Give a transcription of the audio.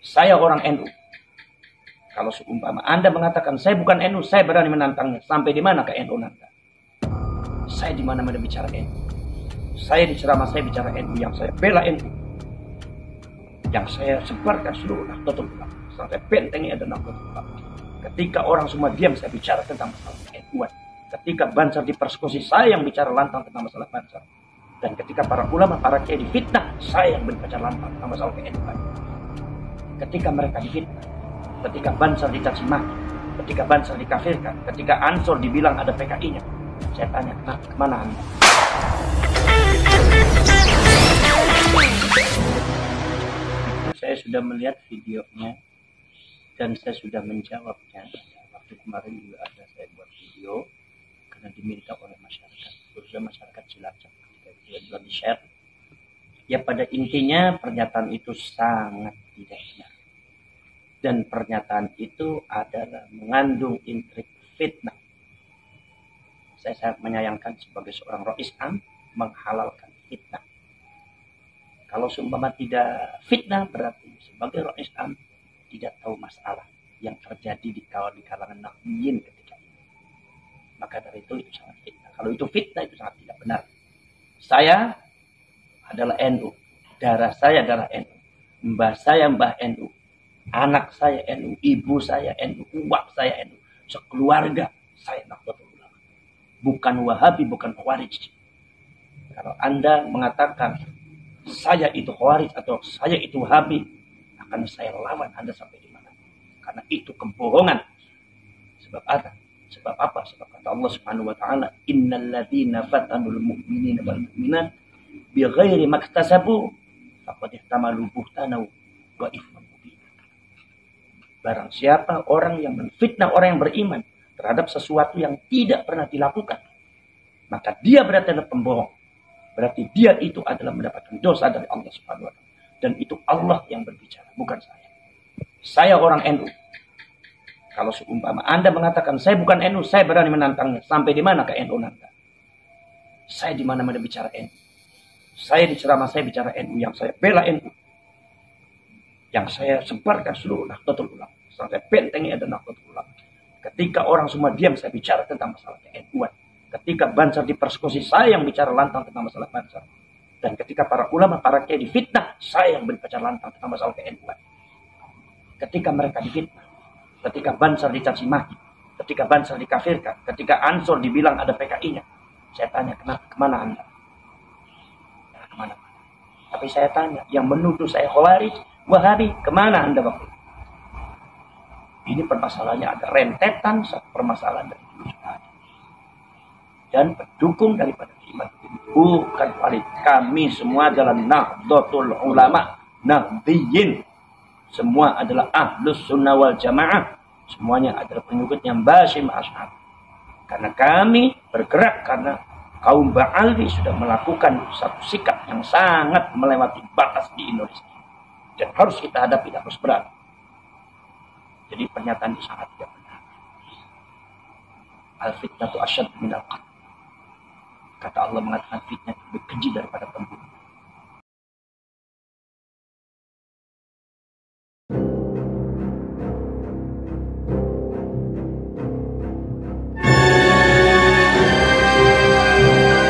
Saya orang NU. Kalau seumpama Anda mengatakan saya bukan NU, saya berani menantangnya. Sampai di mana ke NU Anda? Saya di mana-mana bicara NU. Saya di ceramah saya bicara NU, yang saya bela NU. Yang saya sebarkan seluruh Nahdlatul Ulama. Sampai bentengnya ada Nahdlatul Ulama. Ketika orang semua diam, saya bicara tentang masalah NU-an. Ketika Banser dipersekusi, saya yang bicara lantang tentang masalah Banser. Dan ketika para ulama, para kiai difitnah, saya yang berbicara lantang tentang masalah NU-an. Ketika mereka difitnah, ketika Banser dicaci maki, ketika Banser dikafirkan, ketika Ansor dibilang ada PKI-nya, saya tanya, kemana Anda? Saya sudah melihat videonya dan saya sudah menjawabnya. Waktu kemarin juga ada saya buat video karena diminta oleh masyarakat, khususnya masyarakat Cilacap, ketika video di-share. Ya pada intinya pernyataan itu sangat tidak benar. Dan pernyataan itu adalah mengandung intrik fitnah. Saya sangat menyayangkan sebagai seorang Rois Am menghalalkan fitnah. Kalau seumpama tidak fitnah, berarti sebagai Rois Am tidak tahu masalah yang terjadi di kalangan Nahdiyin ketika itu. Maka dari itu sangat fitnah. Kalau itu fitnah, itu sangat tidak benar. Saya adalah NU. Darah saya darah NU. Mbah saya mbah NU. Anak saya NU, ibu saya NU, uwak saya NU, sekeluarga saya Nahdlatul Ulama. Bukan Wahabi, bukan Khawarij. Kalau Anda mengatakan saya itu Khawarij atau saya itu Wahabi, akan saya lawan Anda sampai di mana. Karena itu kebohongan. Sebab apa? Sebab apa? Sebab kata Allah Subhanahu wa taala, "Innal ladzina fatanul mu'minina wal mu'minat bighairi maktasabu faqad ihtamalu buhtanan wa ithman." Barang siapa orang yang menfitnah orang yang beriman terhadap sesuatu yang tidak pernah dilakukan, maka dia berarti adalah pembohong. Berarti dia itu adalah mendapatkan dosa dari Allah Subhanahu wa taala. Dan itu Allah yang berbicara, bukan saya. Saya orang NU. Kalau seumpama Anda mengatakan saya bukan NU, saya berani menantangnya. Sampai di mana ke NU Anda? Saya di mana-mana bicara NU. Saya di ceramah saya bicara NU, yang saya bela NU. Yang saya sebarkan seluruh Nahdlatul Ulama. Sampai bentengnya ada Nahdlatul Ulama. Ketika orang semua diam, saya bicara tentang masalah NU-an. Ketika Banser dipersekusi, saya yang bicara lantang tentang masalah Banser. Dan ketika para ulama, para kiai difitnah, saya yang berbicara lantang tentang masalah NU-an. Ketika mereka difitnah, ketika Banser dicaci maki, ketika Banser dikafirkan, ketika Ansor dibilang ada PKI-nya, saya tanya, kemana Anda? Ya, kemana-mana. Tapi saya tanya, yang menuduh saya Khawarij, Wahabi, kemana Anda waktu itu? Ini permasalahannya ada rentetan satu permasalahan dari dulu sudah ada. Dan pendukung daripada iman bukan valid. Kami semua adalah Nahdlatul Ulama, Nahdiyin. Semua adalah Ahlus Sunnah wal Jamaah. Semuanya adalah pengikutnya Basyim Ash'ari. Karena kami bergerak karena kaum Ba'ali sudah melakukan satu sikap yang sangat melewati batas di Indonesia. Dan harus kita hadapi, harus berat. Jadi pernyataan itu sangat tidak benar. Al-fitnatu asyad minal qatl. Kata Allah mengatakan fitnah lebih keji daripada pembunuh.